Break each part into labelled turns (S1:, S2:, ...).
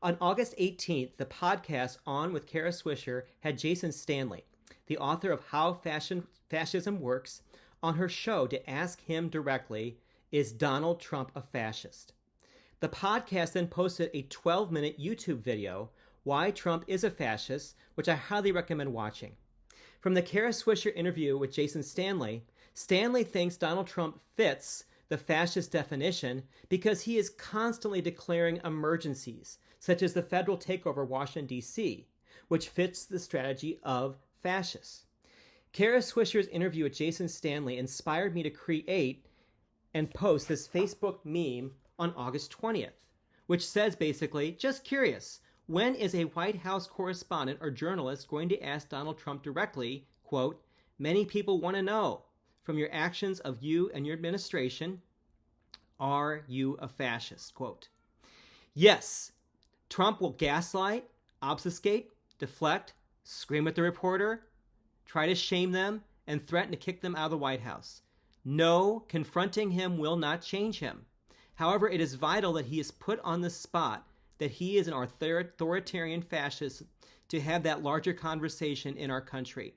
S1: On August 18th, the podcast On with Kara Swisher had Jason Stanley, the author of How Fascism Works, on her show to ask him directly, is Donald Trump a fascist? The podcast then posted a 12-minute YouTube video, Why Trump is a Fascist, which I highly recommend watching. From the Kara Swisher interview with Jason Stanley, Stanley thinks Donald Trump fits the fascist definition because he is constantly declaring emergencies, such as the federal takeover of Washington, D.C., which fits the strategy of fascists. Kara Swisher's interview with Jason Stanley inspired me to create and post this Facebook meme on August 20th, which says basically, just curious, when is a White House correspondent or journalist going to ask Donald Trump directly, quote, many people want to know, from your actions of you and your administration, are you a fascist, quote. Yes, Trump will gaslight, obfuscate, deflect, scream at the reporter, try to shame them, and threaten to kick them out of the White House. No, confronting him will not change him. However, it is vital that he is put on the spot, that he is an authoritarian fascist, to have that larger conversation in our country.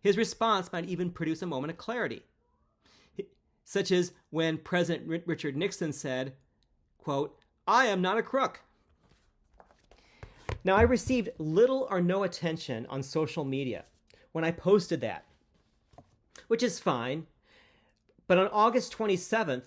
S1: His response might even produce a moment of clarity, such as when President Richard Nixon said, quote, I am not a crook. Now, I received little or no attention on social media when I posted that, which is fine. But on August 27th,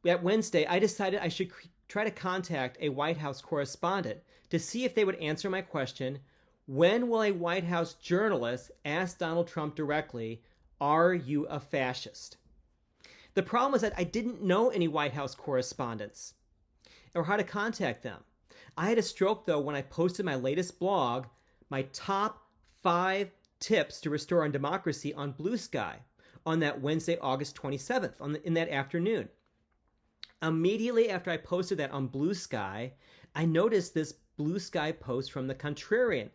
S1: that Wednesday, I decided I should try to contact a White House correspondent to see if they would answer my question, when will a White House journalist ask Donald Trump directly, are you a fascist? The problem was that I didn't know any White House correspondents or how to contact them. I had a stroke, though, when I posted my latest blog, my top 5 tips to restore our democracy on Blue Sky on that Wednesday, August 27th, in that afternoon. Immediately after I posted that on Blue Sky, I noticed this Blue Sky post from the Contrarian,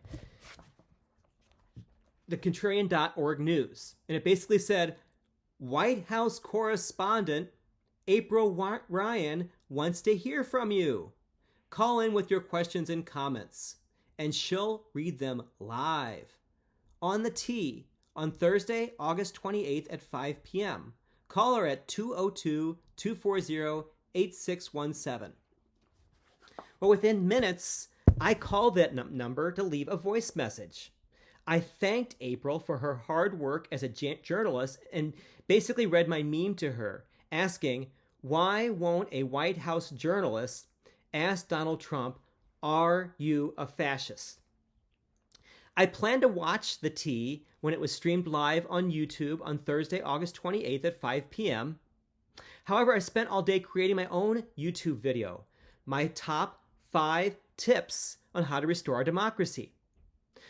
S1: the Contrarian.org news. And it basically said, White House correspondent April Ryan wants to hear from you. Call in with your questions and comments, and she'll read them live on the T on Thursday, August 28th at 5 p.m. Call her at 202-240-8617. Well, within minutes, I called that number to leave a voice message. I thanked April for her hard work as a journalist and basically read my meme to her, asking, why won't a White House journalist ask Donald Trump, are you a fascist? I plan to watch the T when it was streamed live on YouTube on Thursday, August 28th at 5 p.m. However, I spent all day creating my own YouTube video, my top 5 tips on how to restore our democracy.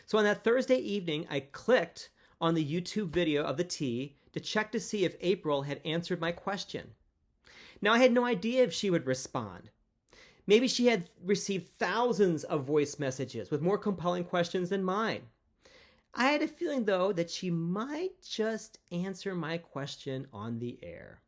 S1: So on that Thursday evening, I clicked on the YouTube video of the T to check to see if April had answered my question. Now, I had no idea if she would respond. Maybe she had received thousands of voice messages with more compelling questions than mine. I had a feeling, though, that she might just answer my question on the air.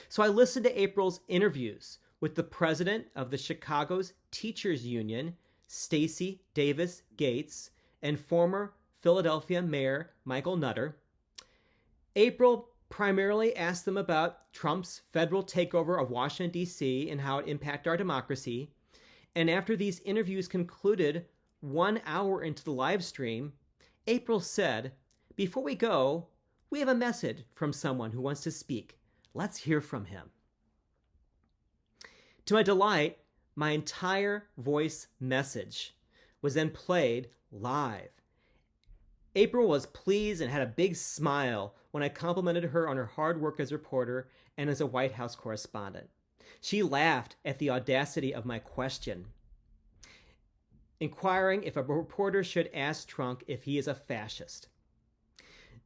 S1: So I listened to April's interviews with the president of the Chicago's Teachers Union, Stacey Davis Gates, and former Philadelphia Mayor Michael Nutter. April primarily asked them about Trump's federal takeover of Washington, D.C. and how it impacted our democracy. And after these interviews concluded 1 hour into the live stream, April said, before we go, we have a message from someone who wants to speak. Let's hear from him. To my delight, my entire voice message was then played live. April was pleased and had a big smile when I complimented her on her hard work as a reporter and as a White House correspondent. She laughed at the audacity of my question, inquiring if a reporter should ask Trump if he is a fascist.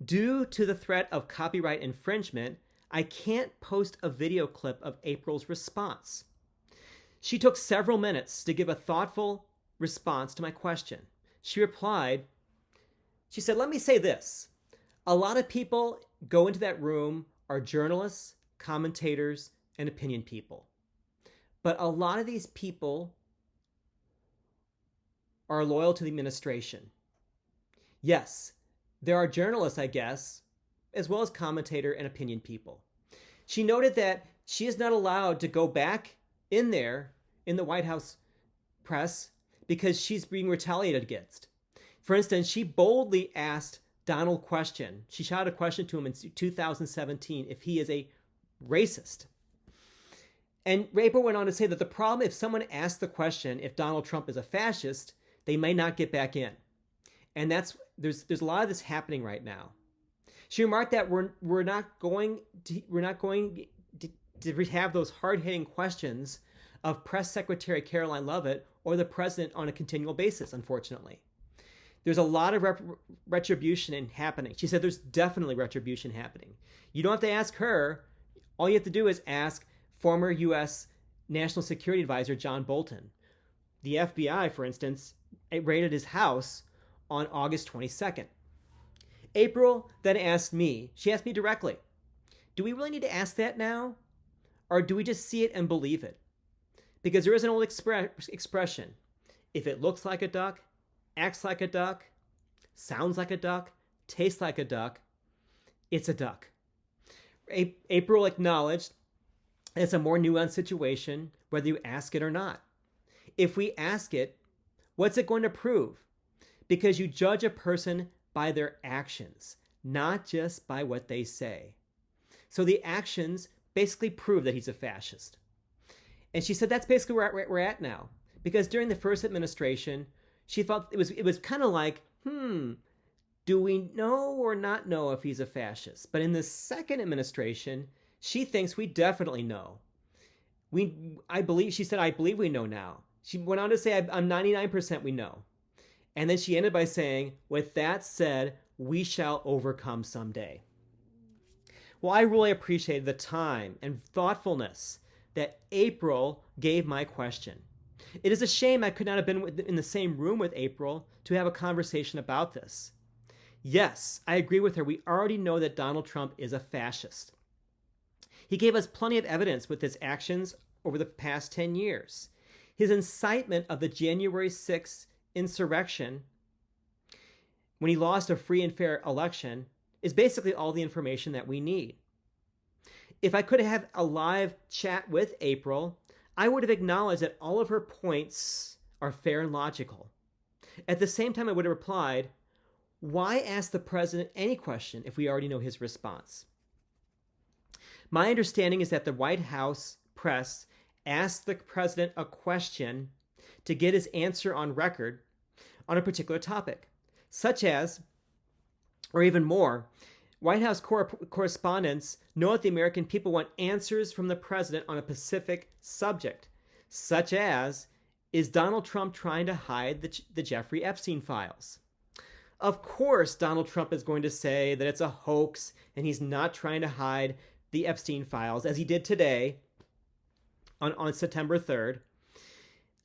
S1: Due to the threat of copyright infringement, I can't post a video clip of April's response. She took several minutes to give a thoughtful response to my question. She replied, she said, let me say this. A lot of people go into that room are journalists, commentators, and opinion people. But a lot of these people are loyal to the administration. Yes, there are journalists, I guess, as well as commentator and opinion people. She noted that she is not allowed to go back in there in the White House press because she's being retaliated against. For instance, she boldly asked Donald question. She shot a question to him in 2017 if he is a racist. And April went on to say that the problem, if someone asks the question if Donald Trump is a fascist, they may not get back in. And there's a lot of this happening right now. She remarked that we're not going to have those hard-hitting questions of Press Secretary Caroline Leavitt or the president on a continual basis, unfortunately. There's a lot of retribution happening. She said there's definitely retribution happening. You don't have to ask her. All you have to do is ask former U.S. National Security Advisor John Bolton. The FBI, for instance, raided his house on August 22nd. April then asked me, she asked me directly, do we really need to ask that now? Or do we just see it and believe it? Because there is an old expression, if it looks like a duck, acts like a duck, sounds like a duck, tastes like a duck, it's a duck. April acknowledged it's a more nuanced situation, whether you ask it or not. If we ask it, what's it going to prove? Because you judge a person by their actions, not just by what they say. So the actions basically prove that he's a fascist. And she said that's basically where we're at now. Because during the first administration, she felt it was kind of like, do we know or not know if he's a fascist? But in the second administration, she thinks we definitely know. She said, I believe we know now. She went on to say, I'm 99% we know. And then she ended by saying, with that said, we shall overcome someday. Well, I really appreciated the time and thoughtfulness that April gave my question. It is a shame I could not have been in the same room with April to have a conversation about this. Yes, I agree with her. We already know that Donald Trump is a fascist. He gave us plenty of evidence with his actions over the past 10 years. His incitement of the January 6th insurrection, when he lost a free and fair election, is basically all the information that we need. If I could have a live chat with April, I would have acknowledged that all of her points are fair and logical. At the same time, I would have replied, why ask the president any question if we already know his response? My understanding is that the White House press asked the president a question to get his answer on record on a particular topic, such as, or even more, White House correspondents know that the American people want answers from the president on a specific subject, such as, is Donald Trump trying to hide the Jeffrey Epstein files? Of course, Donald Trump is going to say that it's a hoax and he's not trying to hide the Epstein files, as he did today on September 3rd.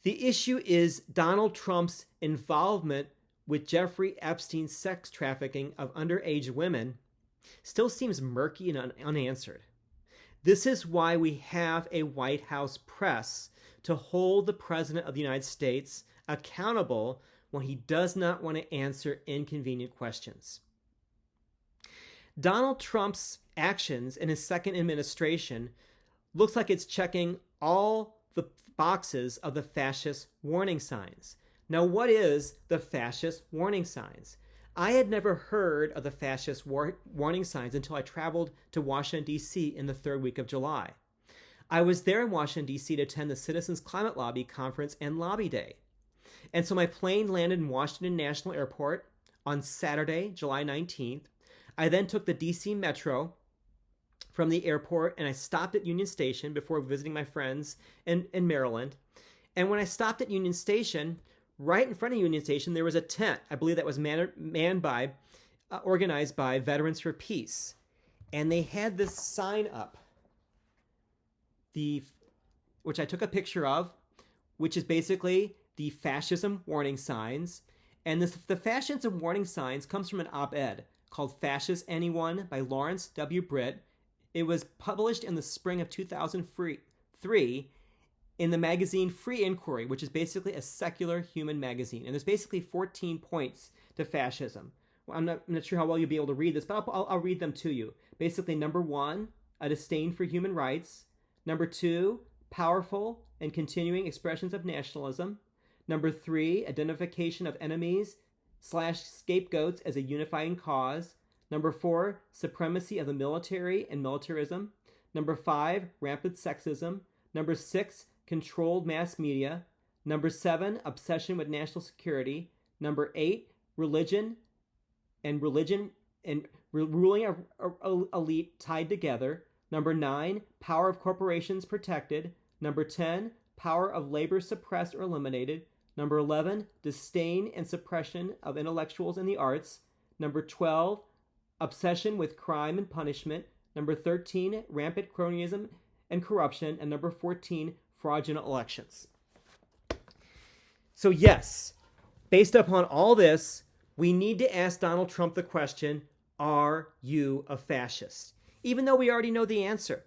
S1: The issue is Donald Trump's involvement with Jeffrey Epstein's sex trafficking of underage women still seems murky and unanswered. This is why we have a White House press to hold the President of the United States accountable when he does not want to answer inconvenient questions. Donald Trump's actions in his second administration looks like it's checking all the boxes of the fascist warning signs. Now, what is the fascist warning signs? I had never heard of the fascist warning signs until I traveled to Washington, D.C. in the third week of July. I was there in Washington, D.C. to attend the Citizens Climate Lobby Conference and Lobby Day. And so my plane landed in Washington National Airport on Saturday, July 19th. I then took the D.C. Metro from the airport and I stopped at Union Station before visiting my friends in Maryland. And when I stopped at Union Station, right in front of Union Station, there was a tent, I believe that was organized by Veterans for Peace. And they had this sign up, which I took a picture of, which is basically the fascism warning signs. And the fascism warning signs comes from an op-ed called Fascist Anyone by Lawrence W. Britt. It was published in the spring of 2003 in the magazine Free Inquiry, which is basically a secular human magazine. And there's basically 14 points to fascism. Well, I'm not sure how well you'll be able to read this, but I'll read them to you. Basically, number 1, a disdain for human rights. Number 2, powerful and continuing expressions of nationalism. Number 3, identification of enemies / scapegoats as a unifying cause. Number 4, supremacy of the military and militarism. Number 5, rampant sexism. Number 6, controlled mass media. Number 7, obsession with national security. Number 8, religion and ruling elite tied together. Number 9, power of corporations protected. Number 10, power of labor suppressed or eliminated. Number 11, disdain and suppression of intellectuals and the arts. Number 12, obsession with crime and punishment. Number 13, rampant cronyism and corruption. And number 14, fraudulent elections. So yes, based upon all this, we need to ask Donald Trump the question, are you a fascist? Even though we already know the answer.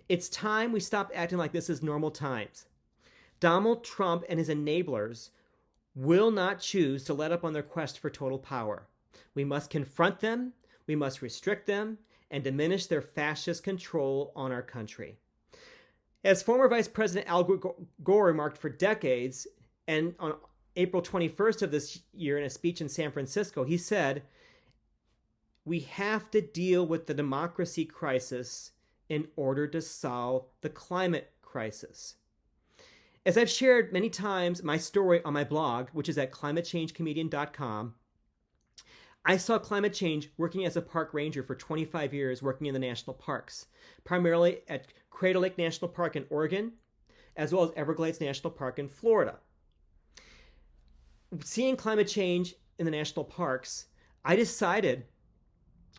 S1: It's time we stop acting like this is normal times. Donald Trump and his enablers will not choose to let up on their quest for total power. We must confront them, we must restrict them, and diminish their fascist control on our country. As former Vice President Al Gore remarked for decades, and on April 21st of this year in a speech in San Francisco, he said, "We have to deal with the democracy crisis in order to solve the climate crisis." As I've shared many times my story on my blog, which is at climatechangecomedian.com, I saw climate change working as a park ranger for 25 years, working in the national parks, primarily at Crater Lake National Park in Oregon, as well as Everglades National Park in Florida. Seeing climate change in the national parks, I decided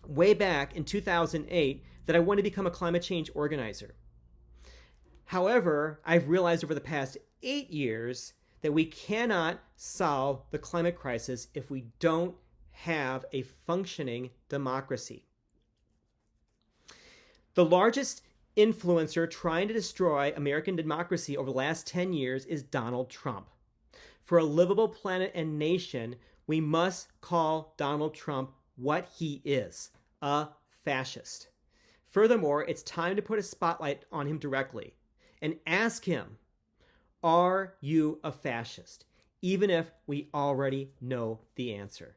S1: way back in 2008 that I wanted to become a climate change organizer. However, I've realized over the past 8 years that we cannot solve the climate crisis if we don't have a functioning democracy. The largest influencer trying to destroy American democracy over the last 10 years is Donald Trump. For a livable planet and nation, we must call Donald Trump what he is, a fascist. Furthermore, it's time to put a spotlight on him directly and ask him, are you a fascist? Even if we already know the answer.